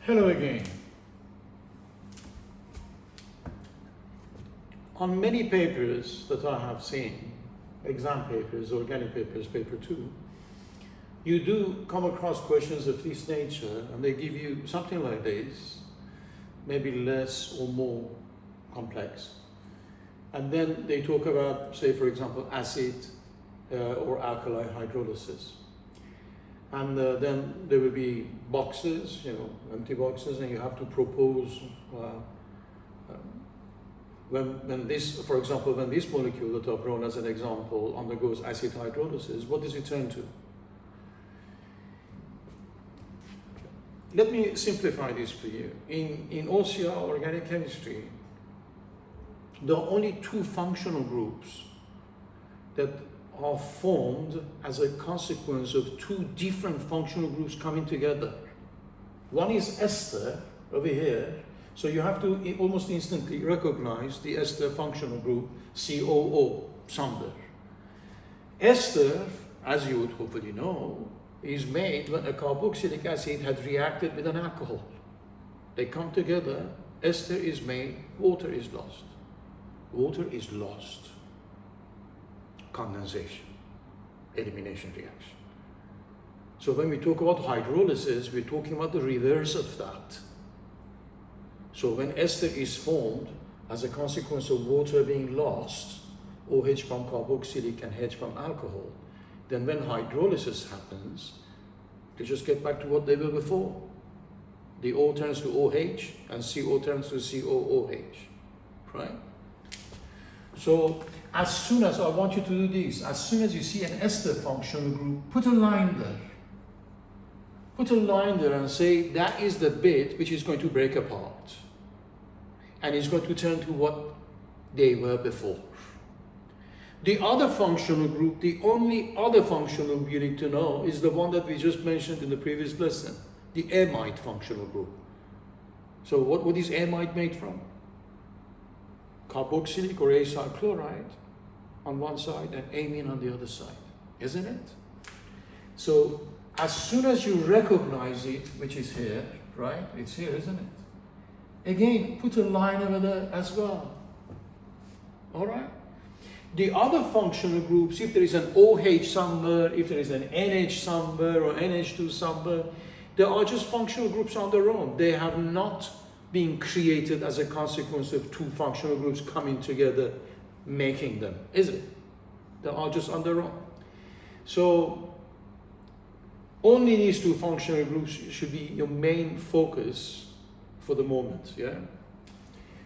Hello again. On many papers that I have seen, exam papers, organic papers, paper 2, you do come across questions of this nature and they give you something like this, maybe less or more complex. And then they talk about, say for example, acid or alkali hydrolysis. And then there will be boxes, empty boxes, and you have to propose when this, for example, when this molecule that I've drawn as an example undergoes acid hydrolysis, what does it turn to? Let me simplify this for you. In OCR, organic chemistry, there are only two functional groups that are formed as a consequence of two different functional groups coming together. One is ester over here, so you have to almost instantly recognize the ester functional group, COO, somewhere. Ester, as you would hopefully know, is made when a carboxylic acid had reacted with an alcohol. They come together, ester is made, water is lost. Water is lost. Condensation, elimination reaction. So when we talk about hydrolysis, we're talking about the reverse of that. So when ester is formed as a consequence of water being lost, OH from carboxylic and H from alcohol, then when hydrolysis happens, they just get back to what they were before. The O turns to OH and CO turns to COOH, right? So as soon as I want you to do this, as soon as you see an ester functional group, put a line there. Put a line there and say that is the bit which is going to break apart. And it's going to turn to what they were before. The other functional group, the only other functional group you need to know is the one that we just mentioned in the previous lesson, the amide functional group. So what is amide made from? Carboxylic or acyl chloride on one side and amine on the other side, isn't it? So as soon as you recognize it, which is here, right? It's here, isn't it? Again, put a line over there as well. All right? The other functional groups, if there is an OH somewhere, if there is an NH somewhere or NH2 somewhere, they are just functional groups on their own. They have not been created as a consequence of two functional groups coming together, making them, is it? They are just on their own. So only these two functional groups should be your main focus for the moment, yeah?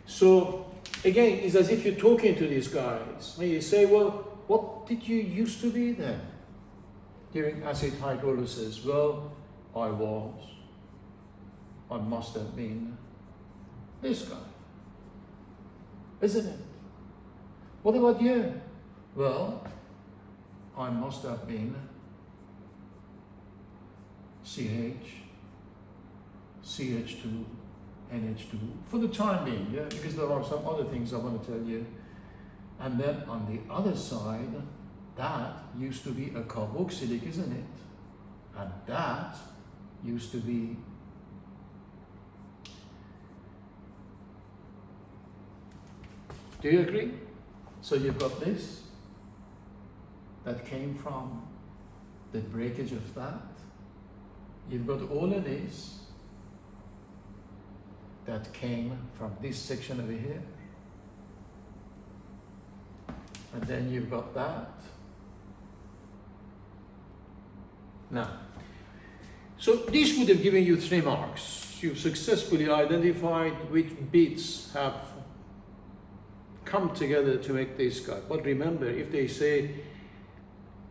So again, it's as if you're talking to these guys, and you say, well, what did you used to be then during acid hydrolysis? Well, I must have been this guy, isn't it? What about you? Well, I must have been CH, CH2, NH2 for the time being, yeah, because there are some other things I want to tell you. And then on the other side, that used to be a carboxylic, isn't it? And that used to be do you agree? So you've got this that came from the breakage of that. You've got all of this that came from this section over here. And then you've got that. Now, so this would have given you 3 marks. You've successfully identified which bits have come together to make this guy. But remember, if they say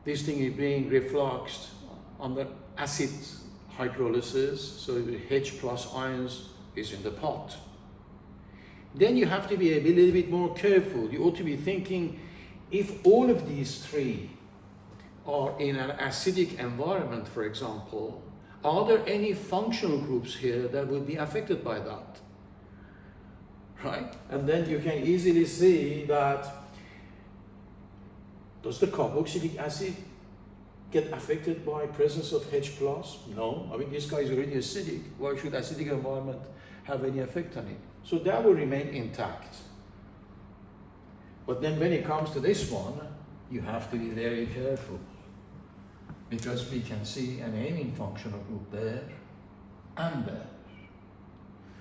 this thing is being refluxed under acid hydrolysis, so the H plus ions is in the pot, then you have to be a little bit more careful. You ought to be thinking, if all of these 3 are in an acidic environment, for example, are there any functional groups here that would be affected by that? Right? And then you can easily see that does the carboxylic acid get affected by presence of H+? No. I mean, this guy is already acidic. Why should acidic environment have any effect on it? So that will remain intact. But then when it comes to this one, you have to be very careful, because we can see an amine functional group there and there.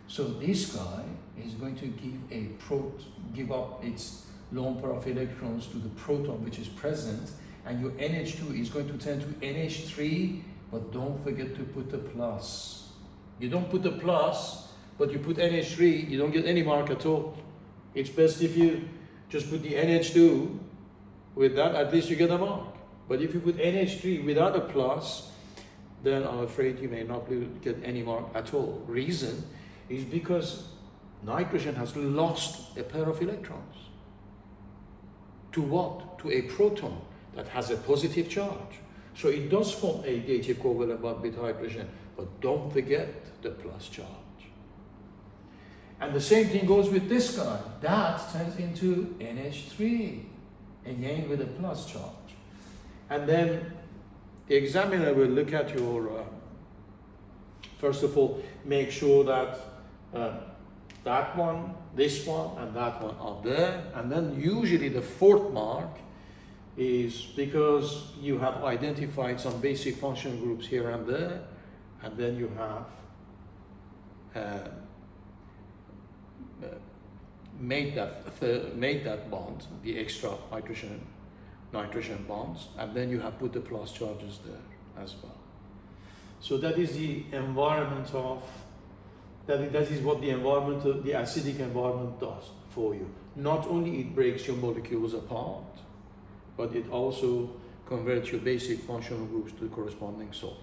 So this guy is going to give up its lone pair of electrons to the proton which is present, and your NH2 is going to turn to NH3, but don't forget to put the plus. You don't put the plus, but you put NH3, you don't get any mark at all. It's best if you just put the NH2 with that, at least you get a mark. But if you put NH3 without a plus, then I'm afraid you may not get any mark at all. Reason is because nitrogen has lost a pair of electrons. To what? To a proton that has a positive charge. So it does form a gauge covalent bond with hydrogen, but don't forget the plus charge. And the same thing goes with this guy. That turns into NH3, again with a plus charge. And then the examiner will look at your, first of all, make sure that that one, this one, and that one are there. And then usually the fourth mark is because you have identified some basic functional groups here and there, and then you have made that bond, the extra hydrogen-nitrogen bonds, and then you have put the plus charges there as well. So that is the environment of, that is what the environment of the acidic environment does for you. Not only it breaks your molecules apart, but it also converts your basic functional groups to the corresponding salt.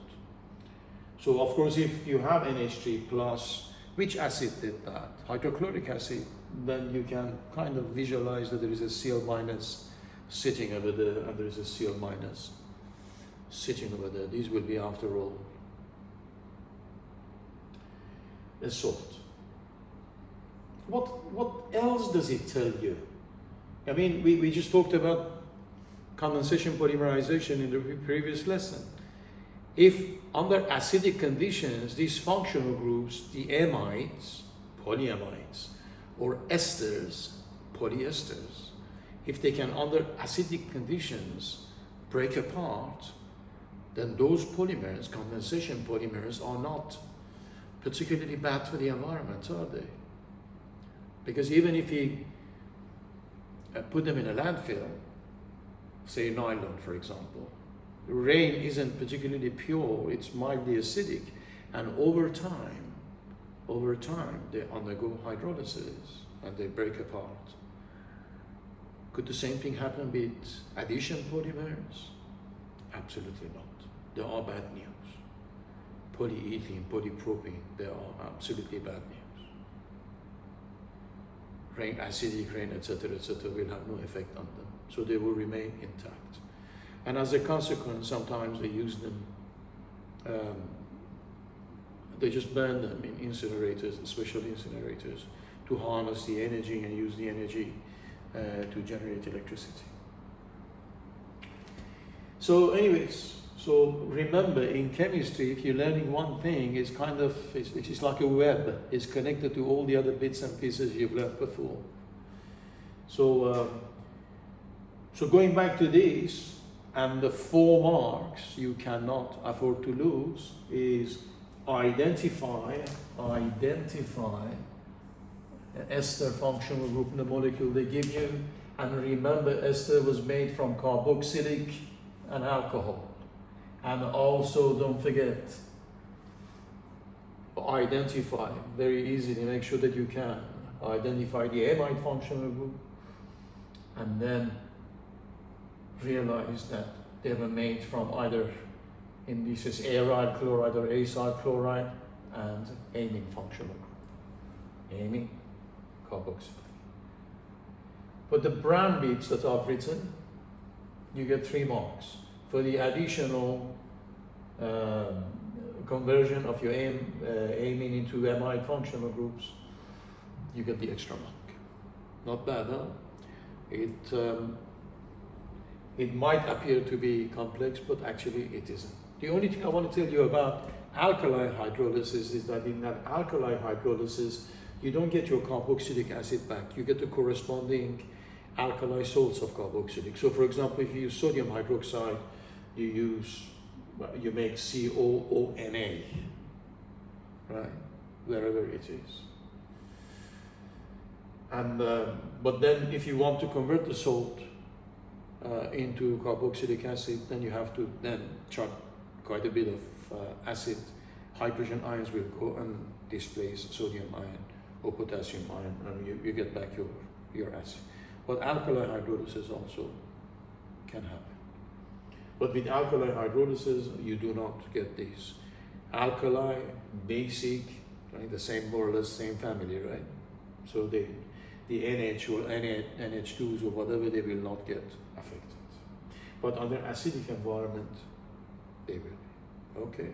So of course, if you have NH3 plus, which acid did that? Hydrochloric acid, then you can kind of visualize that there is a Cl minus sitting over there, and there is a Cl minus sitting over there. These will be, after all, a salt. What else does it tell you? I mean, we just talked about condensation polymerization in the previous lesson. If under acidic conditions, these functional groups, the amides, polyamides, or esters, polyesters, if they can under acidic conditions break apart, then those polymers, condensation polymers, are not particularly bad for the environment, are they? Because even if you put them in a landfill, say nylon for example, rain isn't particularly pure, it's mildly acidic, and over time they undergo hydrolysis and they break apart. Could the same thing happen with addition polymers? Absolutely not. They are bad news. Polyethylene, polypropylene, they are absolutely bad news. Rain, acidic rain, etc., will have no effect on them. So they will remain intact. And as a consequence, sometimes they use them, they just burn them in incinerators, special incinerators, to harness the energy and use the energy to generate electricity. So anyways, so remember, in chemistry, if you're learning one thing, it's kind of, it's like a web. It's connected to all the other bits and pieces you've learned before. So, so going back to this, and the 4 marks you cannot afford to lose is identify an ester functional group in the molecule they give you, and remember ester was made from carboxylic and alcohol. And also don't forget, identify very easily, make sure that you can identify the amide functional group, and then realize that they were made from either, in this is aryl chloride or acyl chloride, and amine functional group. Amine, carboxyl. For the brand bits that I've written, you get 3 marks. For the additional conversion of your amine into amide functional groups, you get the extra mark. Not bad, huh? It might appear to be complex, but actually it isn't. The only thing I want to tell you about alkali hydrolysis is that in that alkali hydrolysis, you don't get your carboxylic acid back. You get the corresponding alkali salts of carboxylic. So for example, if you use sodium hydroxide, you make COONA, right? Wherever it is. And but then if you want to convert the salt into carboxylic acid, then you have to then chuck quite a bit of acid. Hydrogen ions will go and displace sodium ion or potassium ion, and you get back your acid. But alkali hydrolysis also can happen. But with alkali hydrolysis, you do not get this. Alkali, basic, right? The same, more or less same family, right? So the NH or NH2s or whatever, they will not get affected. But under acidic environment, they will be. Okay.